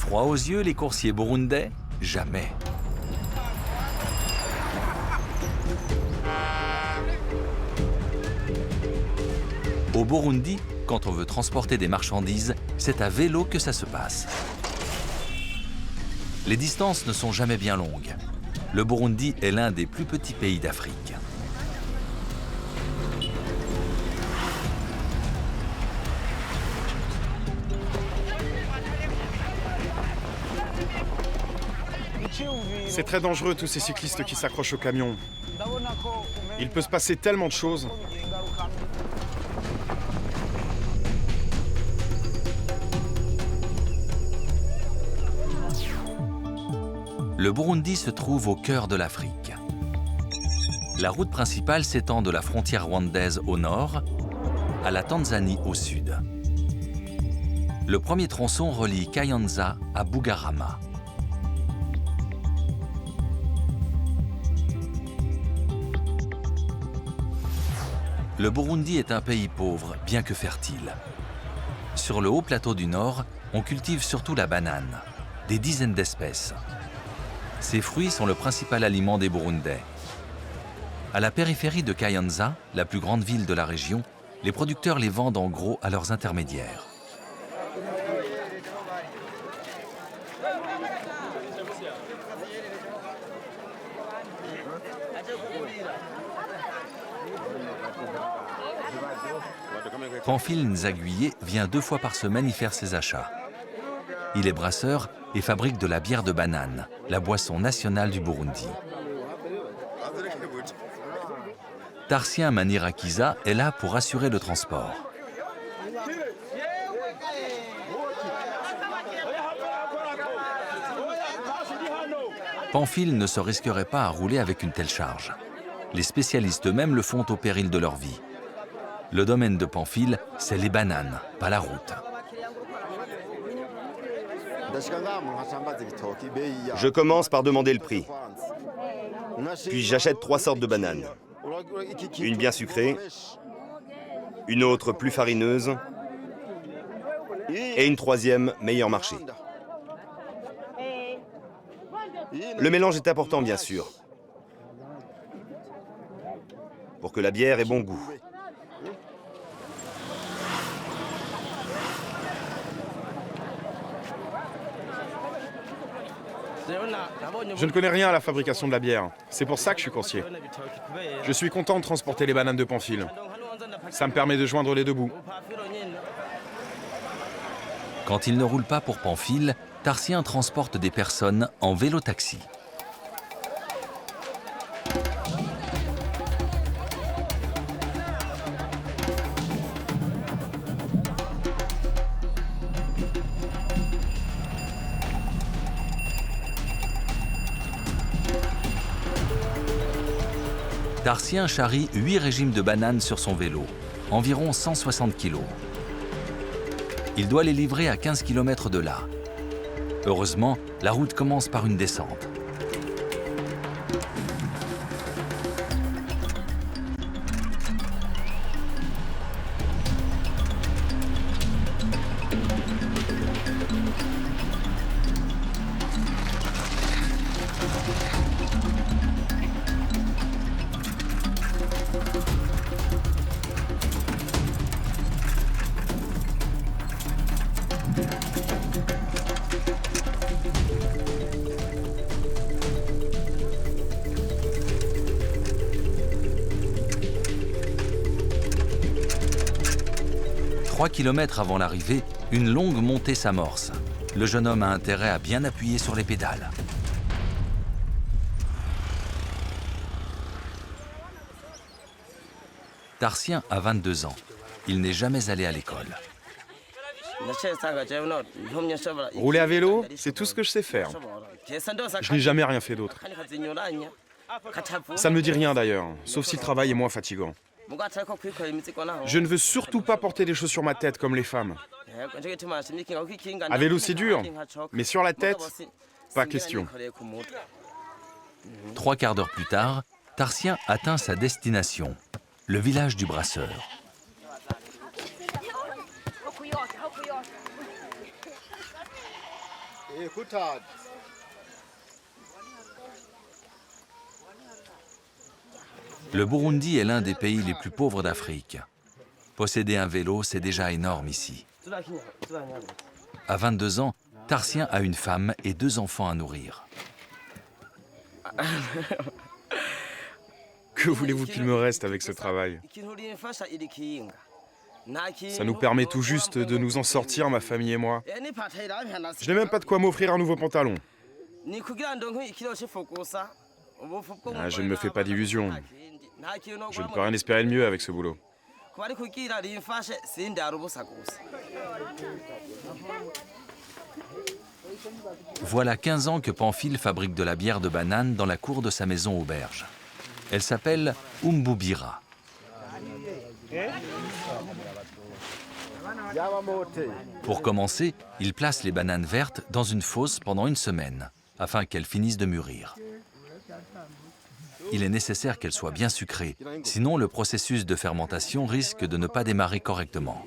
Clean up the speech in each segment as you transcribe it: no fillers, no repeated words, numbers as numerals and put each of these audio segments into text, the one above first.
Froid aux yeux, les coursiers burundais? Jamais. Au Burundi, quand on veut transporter des marchandises, c'est à vélo que ça se passe. Les distances ne sont jamais bien longues. Le Burundi est l'un des plus petits pays d'Afrique. C'est très dangereux, tous ces cyclistes qui s'accrochent au camion. Il peut se passer tellement de choses. Le Burundi se trouve au cœur de l'Afrique. La route principale s'étend de la frontière rwandaise au nord à la Tanzanie au sud. Le premier tronçon relie Kayanza à Bugarama. Le Burundi est un pays pauvre, bien que fertile. Sur le haut plateau du nord, on cultive surtout la banane, des dizaines d'espèces. Ces fruits sont le principal aliment des Burundais. À la périphérie de Kayanza, la plus grande ville de la région, les producteurs les vendent en gros à leurs intermédiaires. Pamphile Nzaguié vient 2 fois par semaine y faire ses achats. Il est brasseur et fabrique de la bière de banane, la boisson nationale du Burundi. Tarsien Manirakiza est là pour assurer le transport. Pamphile ne se risquerait pas à rouler avec une telle charge. Les spécialistes eux-mêmes le font au péril de leur vie. Le domaine de Pamphile, c'est les bananes, pas la route. Je commence par demander le prix. Puis j'achète 3 sortes de bananes. Une bien sucrée, une autre plus farineuse et une troisième meilleur marché. Le mélange est important, bien sûr, pour que la bière ait bon goût. Je ne connais rien à la fabrication de la bière. C'est pour ça que je suis coursier. Je suis content de transporter les bananes de Pamphile. Ça me permet de joindre les deux bouts. Quand il ne roule pas pour Pamphile, Tarsien transporte des personnes en vélo-taxi. Tarsien charrie 8 régimes de bananes sur son vélo, environ 160 kilos. Il doit les livrer à 15 km de là. Heureusement, la route commence par une descente. Trois kilomètres avant l'arrivée, une longue montée s'amorce. Le jeune homme a intérêt à bien appuyer sur les pédales. Tarsien a 22 ans. Il n'est jamais allé à l'école. Rouler à vélo, c'est tout ce que je sais faire. Je n'ai jamais rien fait d'autre. Ça ne me dit rien d'ailleurs, sauf si le travail est moins fatigant. Je ne veux surtout pas porter des choses sur ma tête comme les femmes. À vélo, c'est dur, mais sur la tête, pas question. 3 quarts d'heure plus tard, Tarsien atteint sa destination, le village du brasseur. Le Burundi est l'un des pays les plus pauvres d'Afrique. Posséder un vélo, c'est déjà énorme ici. À 22 ans, Tarsien a une femme et 2 enfants à nourrir. Que voulez-vous qu'il me reste avec ce travail? Ça nous permet tout juste de nous en sortir, ma famille et moi. Je n'ai même pas de quoi m'offrir un nouveau pantalon. Ah, je ne me fais pas d'illusions. Je ne peux rien espérer de mieux avec ce boulot. Voilà 15 ans que Pamphile fabrique de la bière de banane dans la cour de sa maison auberge. Elle s'appelle Umbubira. Pour commencer, il place les bananes vertes dans une fosse pendant 1 semaine, afin qu'elles finissent de mûrir. Il est nécessaire qu'elles soient bien sucrées, sinon le processus de fermentation risque de ne pas démarrer correctement.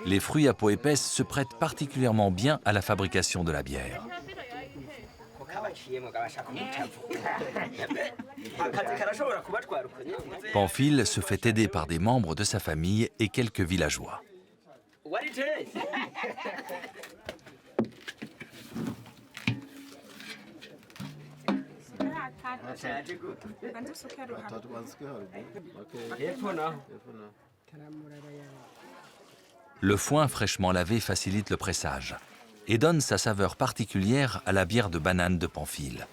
Les fruits à peau épaisse se prêtent particulièrement bien à la fabrication de la bière. Pamphile se fait aider par des membres de sa famille et quelques villageois. Le foin fraîchement lavé facilite le pressage et donne sa saveur particulière à la bière de banane de Pamphile.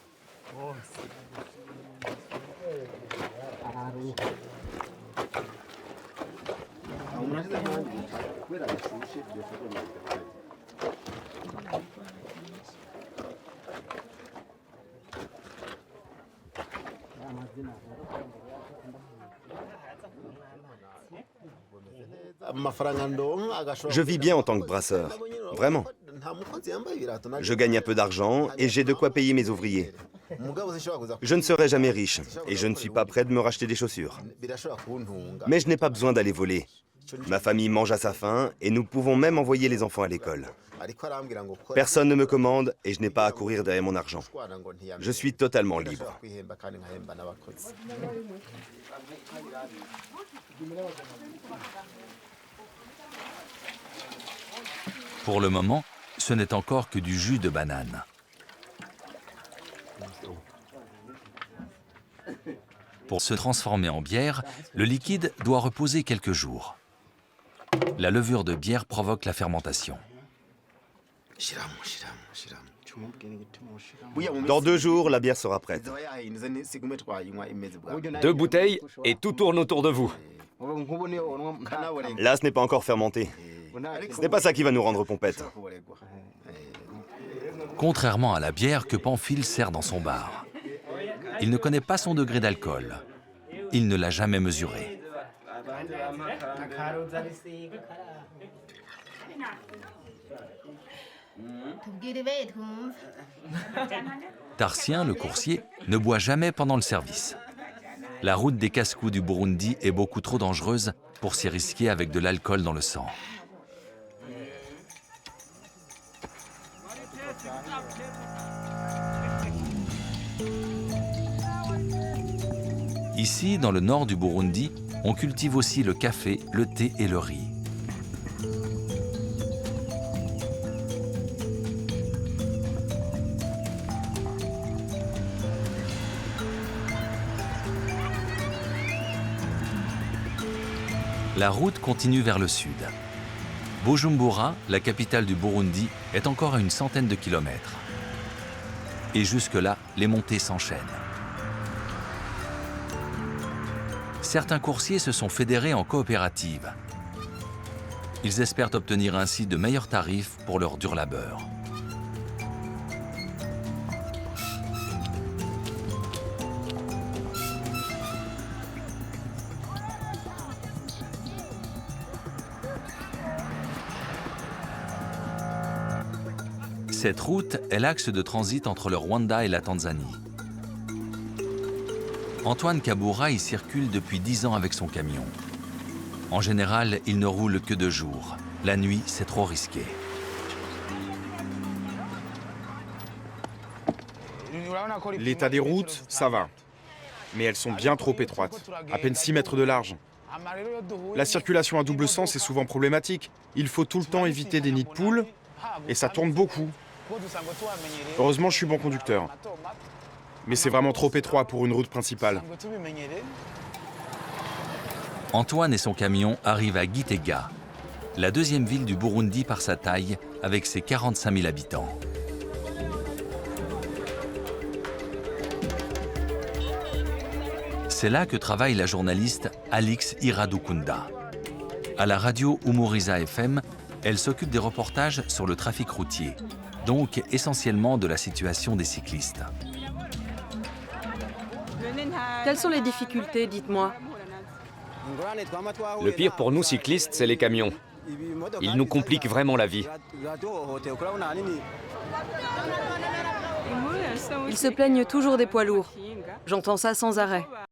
Je vis bien en tant que brasseur, vraiment. Je gagne un peu d'argent et j'ai de quoi payer mes ouvriers. Je ne serai jamais riche et je ne suis pas prêt de me racheter des chaussures. Mais je n'ai pas besoin d'aller voler. Ma famille mange à sa faim et nous pouvons même envoyer les enfants à l'école. Personne ne me commande et je n'ai pas à courir derrière mon argent. Je suis totalement libre. Pour le moment, ce n'est encore que du jus de banane. Pour se transformer en bière, le liquide doit reposer quelques jours. La levure de bière provoque la fermentation. Dans 2 jours, la bière sera prête. 2 bouteilles et tout tourne autour de vous. Là, ce n'est pas encore fermenté. Ce n'est pas ça qui va nous rendre pompettes. Contrairement à la bière que Pamphile sert dans son bar. Il ne connaît pas son degré d'alcool. Il ne l'a jamais mesuré. Tarsien, le coursier, ne boit jamais pendant le service. La route des casse-cou du Burundi est beaucoup trop dangereuse pour s'y risquer avec de l'alcool dans le sang. Ici, dans le nord du Burundi, on cultive aussi le café, le thé et le riz. La route continue vers le sud. Bujumbura, la capitale du Burundi, est encore à 100 de kilomètres. Et jusque-là, les montées s'enchaînent. Certains coursiers se sont fédérés en coopérative. Ils espèrent obtenir ainsi de meilleurs tarifs pour leur dur labeur. Cette route est l'axe de transit entre le Rwanda et la Tanzanie. Antoine Kabura y circule depuis 10 ans avec son camion. En général, il ne roule que de jour La nuit, c'est trop risqué. L'état des routes, ça va. Mais elles sont bien trop étroites, à peine 6 mètres de large. La circulation à double sens est souvent problématique. Il faut tout le temps éviter des nids de poules, et ça tourne beaucoup. Heureusement, je suis bon conducteur. Mais c'est vraiment trop étroit pour une route principale. Antoine et son camion arrivent à Gitega, la deuxième ville du Burundi par sa taille, avec ses 45 000 habitants. C'est là que travaille la journaliste Alix Iradukunda. À la radio Umuriza FM, elle s'occupe des reportages sur le trafic routier, donc essentiellement de la situation des cyclistes. Quelles sont les difficultés, dites-moi? Le pire pour nous cyclistes, c'est les camions. Ils nous compliquent vraiment la vie. Ils se plaignent toujours des poids lourds. J'entends ça sans arrêt.